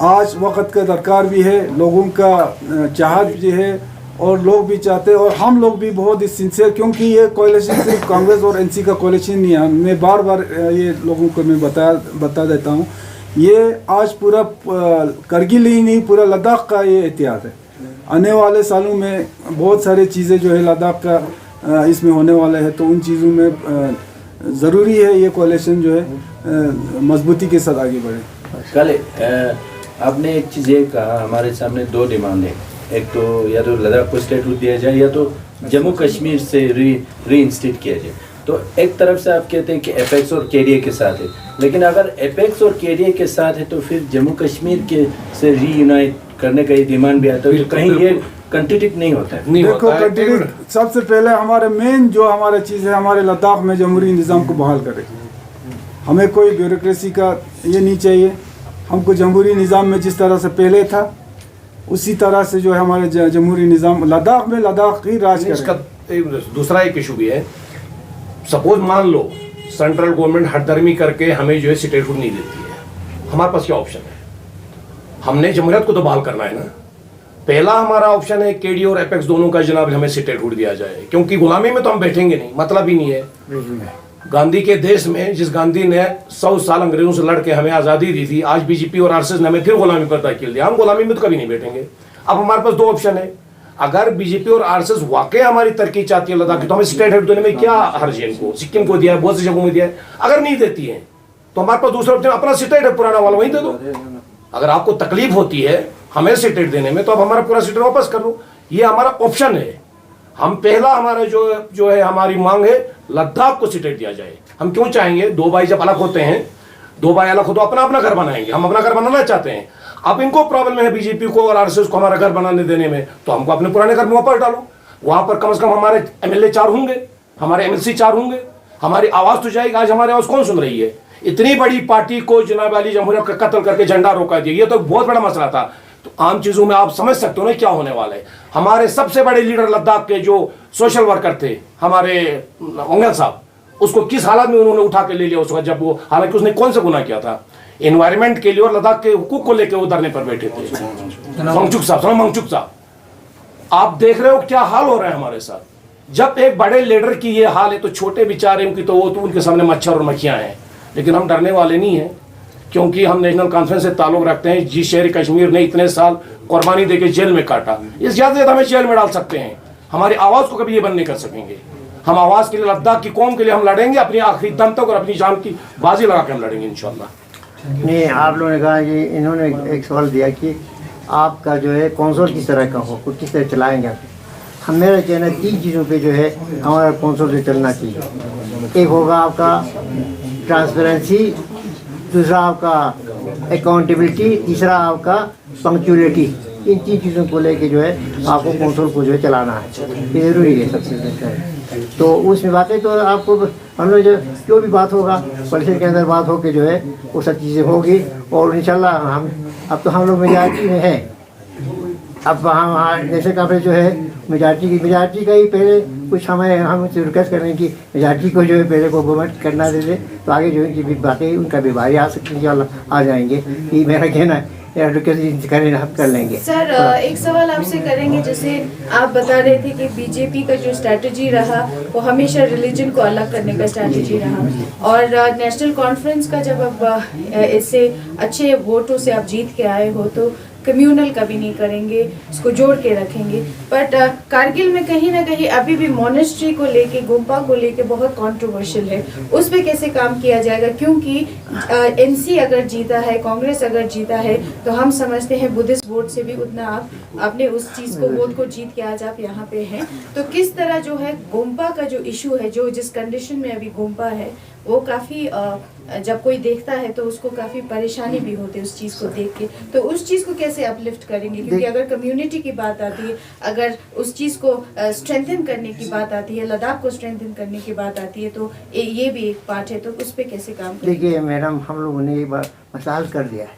आज वक्त का दरकार भी है, लोगों का चाहत भी है, और लोग भी चाहते हैं, और हम लोग भी बहुत ही सिंसियर, क्योंकि ये कोalition सिर्फ कांग्रेस और एनसी का कोalition नहीं है। मैं बार बार ये लोगों को मैं बता देता हूँ, ये आज पूरा करगिल ही नहीं, पूरा लद्दाख का ये इतिहास है। आने वाले सालों में बहुत सारी चीज़ें जो है लद्दाख का इसमें होने वाला है, तो उन चीज़ों में ज़रूरी है ये कोalition जो है मजबूती के साथ आगे बढ़े। कल आपने एक चीज़ ये कहा, हमारे सामने 2 डिमांड है, एक तो या तो लद्दाख को स्टेटहुड दिया जाए या तो जम्मू कश्मीर से री इंस्टेट किया जाए। तो एक तरफ से आप कहते हैं कि एपेक्स और केडीए के साथ है, लेकिन अगर एपेक्स और केडीए के साथ है तो फिर जम्मू कश्मीर के से रीयूनाइट करने का ये डिमांड भी आता है, तो कहीं ये कंट्रडिक्ट नहीं होता है? देखो, कंट्रडिक्ट सबसे पहले हमारे मेन जो हमारा चीज़ है, हमारे लद्दाख में जमहूरी निज़ाम को बहाल करें। हमें कोई ब्यूरोक्रेसी का ये नहीं चाहिए। हमको जमहूरी निज़ाम में जिस तरह से पहले था उसी तरह से जो है हमारे जमहूरी निज़ाम लद्दाख में लद्दाख ही राज करें। इसका दूसरा एक इशू भी है। सपोज मान लो सेंट्रल गवर्नमेंट हटदर्मी करके हमें जो है स्टेटहुड नहीं देती है, हमारे पास क्या ऑप्शन है? हमने जमहूरियत को तो बहाल करना है ना। पहला हमारा ऑप्शन है केडी और एपेक्स दोनों का जनाब हमें स्टेटहुड दिया जाए, क्योंकि गुलामी में तो हम बैठेंगे नहीं, मतलब ही नहीं है। गांधी के देश में जिस गांधी ने 100 साल अंग्रेजों से लड़के हमें आज़ादी दी थी, आज बीजेपी और आरएसएस ने हमें फिर गुलामी पर धकेल दिया। हम गुलामी में तो कभी नहीं बैठेंगे। अब हमारे पास 2 ऑप्शन है। अगर बीजेपी और आरएसएस वाकई हमारी तरक्की चाहती है लद्दाख की, तो हमें स्टेटहुड देने में क्या हर्ज है? इनको सिक्किम को दिया है, बहुत सी जगहों में दिया है। अगर नहीं देती है तो हमारे पास दूसरा ऑप्शन अपना स्टेटहुड पुराना वाला वहीं दे दो। अगर आपको तकलीफ होती है हमें स्टेटहुड देने में, तो आप हमारा पूरा स्टेटहुड वापस कर लो। ये हमारा ऑप्शन है। हम पहला हमारा जो है हमारी मांग है लद्दाख को स्टेटहुड दिया जाए। हम क्यों चाहेंगे? 2 भाई जब अलग होते हैं, 2 भाई अलग हो तो अपना अपना घर बनाएंगे। हम अपना घर बनाना चाहते हैं। अब इनको प्रॉब्लम है बीजेपी को और आरएसएस को हमारा घर बनाने देने में, तो हमको अपने पुराने घर में वापस डालो। वहां पर कम से कम हमारे एमएलए 4 होंगे, हमारे एमएलसी 4 होंगे, हमारी आवाज तो जाएगी। आज हमारी आवाज कौन सुन रही है? इतनी बड़ी पार्टी को जनाब अली जमहूरियत का कत्ल करके झंडा रोका दिया, ये तो बहुत बड़ा मसला था। तो आम चीजों में आप समझ सकते हो ना क्या होने वाला है। हमारे सबसे बड़े लीडर लद्दाख के जो सोशल वर्कर थे, हमारे ओंगल साहब, उसको किस हालत में उन्होंने उठा के ले लिया उस वक्त, जब वो, हालांकि उसने कौन सा गुनाह किया था? एनवायरमेंट के लिए और लद्दाख के हुकूक को लेकर वो धरने पर बैठे थे। मंगचुक साहब, आप देख रहे हो क्या हाल हो रहा है हमारे साथ। जब एक बड़े लीडर की ये हाल है तो छोटे बेचारे उनकी तो वो तो उनके सामने मच्छर और मक्खियां हैं। लेकिन हम डरने वाले नहीं हैं, क्योंकि हम नेशनल कॉन्फ्रेंस से ताल्लुक रखते हैं। जिस शेर कश्मीर ने इतने साल कुर्बानी देके जेल में काटा, इस ज्यादा हमें जेल में डाल सकते हैं। हमारी आवाज को कभी ये बंद नहीं कर सकेंगे। हम आवाज के लिए, लद्दाख की कौम के लिए हम लड़ेंगे अपनी आखिरी दम तक, और अपनी जान की बाजी लगा के हम लड़ेंगे इंशाल्लाह। नहीं, आप लोगों ने कहा कि इन्होंने एक सवाल दिया कि आपका जो है कौंसल किस तरह का हो, किस तरह चलाएंगे आप। हम मेरा कहना है 3 चीज़ों पे जो है हमारा कौंसल से चलना चाहिए। एक होगा आपका ट्रांसपेरेंसी, दूसरा आपका अकाउंटेबिलिटी, तीसरा आपका पंक्चुअलिटी। इन 3 चीज़ों को लेके जो है आपको कौंसल को जो है चलाना है, ये ज़रूरी है सबसे बेहतर। तो उसमें बातें तो आपको हम लोग जो भी बात होगा परिषद के अंदर बात हो के जो है वो सब चीज़ें होगी। और इंशाल्लाह हम लोग मेजॉरिटी में हैं। अब हम जैसे कहा जो है मेजॉरिटी का ही पहले कुछ हम रिक्वेस्ट करें कि मेजॉरिटी को जो है पहले को गवर्नमेंट करना दे दे, तो आगे जो है बातें उनका भी भारी आ सकती इंशाल्लाह आ जाएंगे। ये मेरा कहना है, हम कर लेंगे। सर, एक सवाल आपसे करेंगे। जैसे आप बता रहे थे कि बीजेपी का जो स्ट्रैटेजी रहा वो हमेशा रिलीजन को अलग करने का स्ट्रैटेजी रहा, और नेशनल कॉन्फ्रेंस का जब अब इससे अच्छे वोटों से आप जीत के आए हो तो कम्यूनल कभी नहीं करेंगे, इसको जोड़ के रखेंगे। बट कारगिल में कहीं ना कहीं अभी भी मोनेस्ट्री को लेके, गुम्पा को लेके बहुत कंट्रोवर्शियल है। उस पर कैसे काम किया जाएगा? क्योंकि एनसी अगर जीता है, कांग्रेस अगर जीता है, तो हम समझते हैं बुद्धिस्ट वोट से भी उतना आपने उस चीज़ को, वोट को जीत के आज आप यहाँ पे हैं। तो किस तरह जो है गुम्पा का जो इशू है, जो जिस कंडीशन में अभी गुम्पा है, वो काफ़ी जब कोई देखता है तो उसको काफ़ी परेशानी भी होती है उस चीज़ को देख के। तो उस चीज़ को कैसे अपलिफ्ट करेंगे, क्योंकि अगर कम्युनिटी की बात आती है, अगर उस चीज़ को स्ट्रेंथन करने की बात आती है, लद्दाख को स्ट्रेंथन करने की बात आती है, तो ये भी एक पार्ट है। तो उस पर कैसे काम करेंगे? देखिए मैडम, हम लोगों ने एक बार मसाल कर दिया है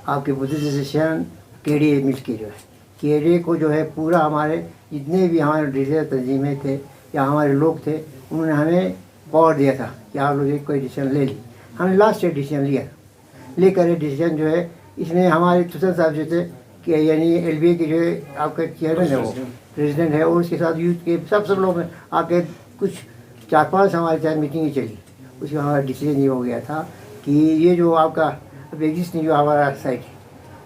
आपके बुद्धिस्ट एसोसिएशन केडीए मिल के जो है, केडीए को जो है पूरा हमारे जितने भी हमारे डिसीजन तंजीमें थे या हमारे लोग थे, उन्होंने हमें पावर दिया था कि आप लोग कोई डिसीजन ले ली। हमने लास्ट ईयर डिसीजन लिया, लेकर डिसीजन जो है इसमें हमारे तुषार साहब जो थे कि यानी एलबीए के जो है आपका चेयरमैन है, वो प्रेसिडेंट है, और उसके साथ यूथ के सब लोग आके कुछ 4-5 हमारे साथ मीटिंगें चली। उसमें हमारा डिसीजन ये हो गया था कि ये जो आपका अब एग्जिस्टिंग जो हमारा साइट है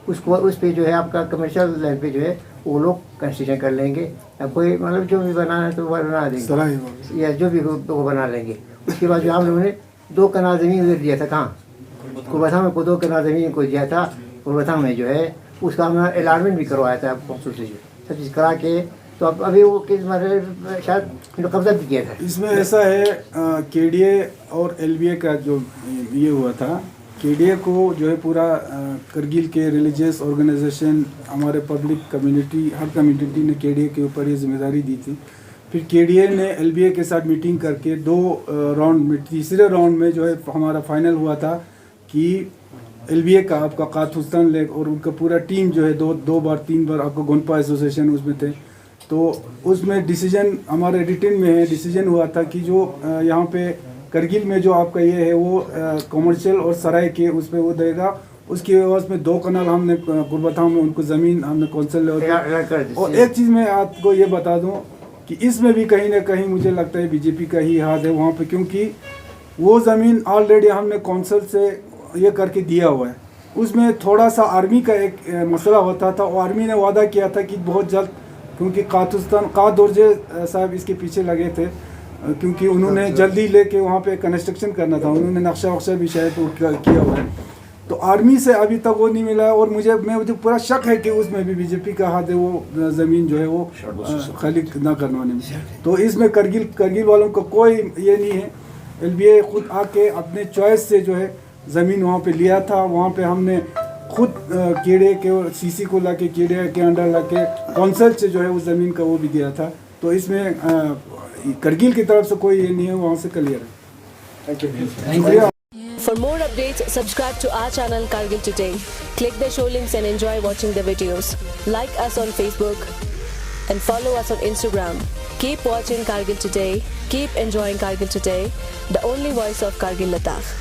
उसको उस पर जो है आपका कमर्शियल लैंड पे जो है वो लोग कंस्ट्रक्शन कर लेंगे, या कोई मतलब जो भी बनाना है तो वो बना देंगे, या जो भी वो बना लेंगे। उसके बाद जो हम लोगों ने 2 कनाल ज़मीन उधर दिया था, कहाँ कुर्बथाम में 2 कनाल ज़मीन को दिया था। कुर्बथाम में जो है उसका हमने अलाटमेंट भी करवाया था कौंसिल से, जो सब चीज़ करा के, तो अब अभी वो किस शायद कब्जा भी किया था। इसमें ऐसा है केडीए और एलबीए का जो ये हुआ था, केडीए को जो है पूरा करगिल के रिलीजियस ऑर्गेनाइजेशन, हमारे पब्लिक कम्युनिटी, हर कम्युनिटी ने केडीए के ऊपर ये जिम्मेदारी दी थी। फिर केडीए ने एलबीए के साथ मीटिंग करके 2 राउंड में, तीसरे राउंड में जो है हमारा फाइनल हुआ था कि एलबीए का आपका काथुस्तान लेक और उनका पूरा टीम जो है 2 बार 3 बार आपका गोनपा एसोसिएशन उसमें थे। तो उसमें डिसीजन हमारे रिटन में है, डिसीजन हुआ था कि जो यहाँ पे करगिल में जो आपका ये है वो कमर्शियल और सराय के उस पर वो देगा। उसके एवज में 2 कनाल हमने कुर्बथाम में उनको ज़मीन हमने कौंसिल। और एक चीज़ मैं आपको ये बता दूं कि इसमें भी कहीं ना कहीं मुझे लगता है बीजेपी का ही हाथ है वहाँ पे, क्योंकि वो ज़मीन ऑलरेडी हमने कौंसिल से ये करके दिया हुआ है। उसमें थोड़ा सा आर्मी का एक मसला होता था, और आर्मी ने वादा किया था कि बहुत जल्द, क्योंकि कादोरजे साहब इसके पीछे लगे थे, क्योंकि उन्होंने जल्दी लेके वहाँ पे कंस्ट्रक्शन करना था, उन्होंने नक्शा वक्शा भी शायद किया हुआ है। तो आर्मी से अभी तक वो नहीं मिला है, और मुझे पूरा शक है कि उसमें भी बीजेपी का हाथ है, वो ज़मीन जो है वो खाली ना करवाने में। तो इसमें करगिल वालों का कोई ये नहीं है। एलबीए खुद आके अपने चॉइस से जो है ज़मीन वहाँ पे लिया था। वहाँ पे हमने खुद कीड़े के और सीसी को लाके कीड़े के अंडर लाके कौंसिल से जो है उस ज़मीन का वो भी दिया था। तो इसमें करगिल की तरफ से कोई ये नहीं है, वहाँ से क्लियर है। Thank you. For more updates, subscribe to our channel Kargil Today. Click the show links and enjoy watching the videos. Like us on Facebook and follow us on Instagram. Keep watching Kargil Today. Keep enjoying Kargil Today, the only voice of Kargil Ladakh.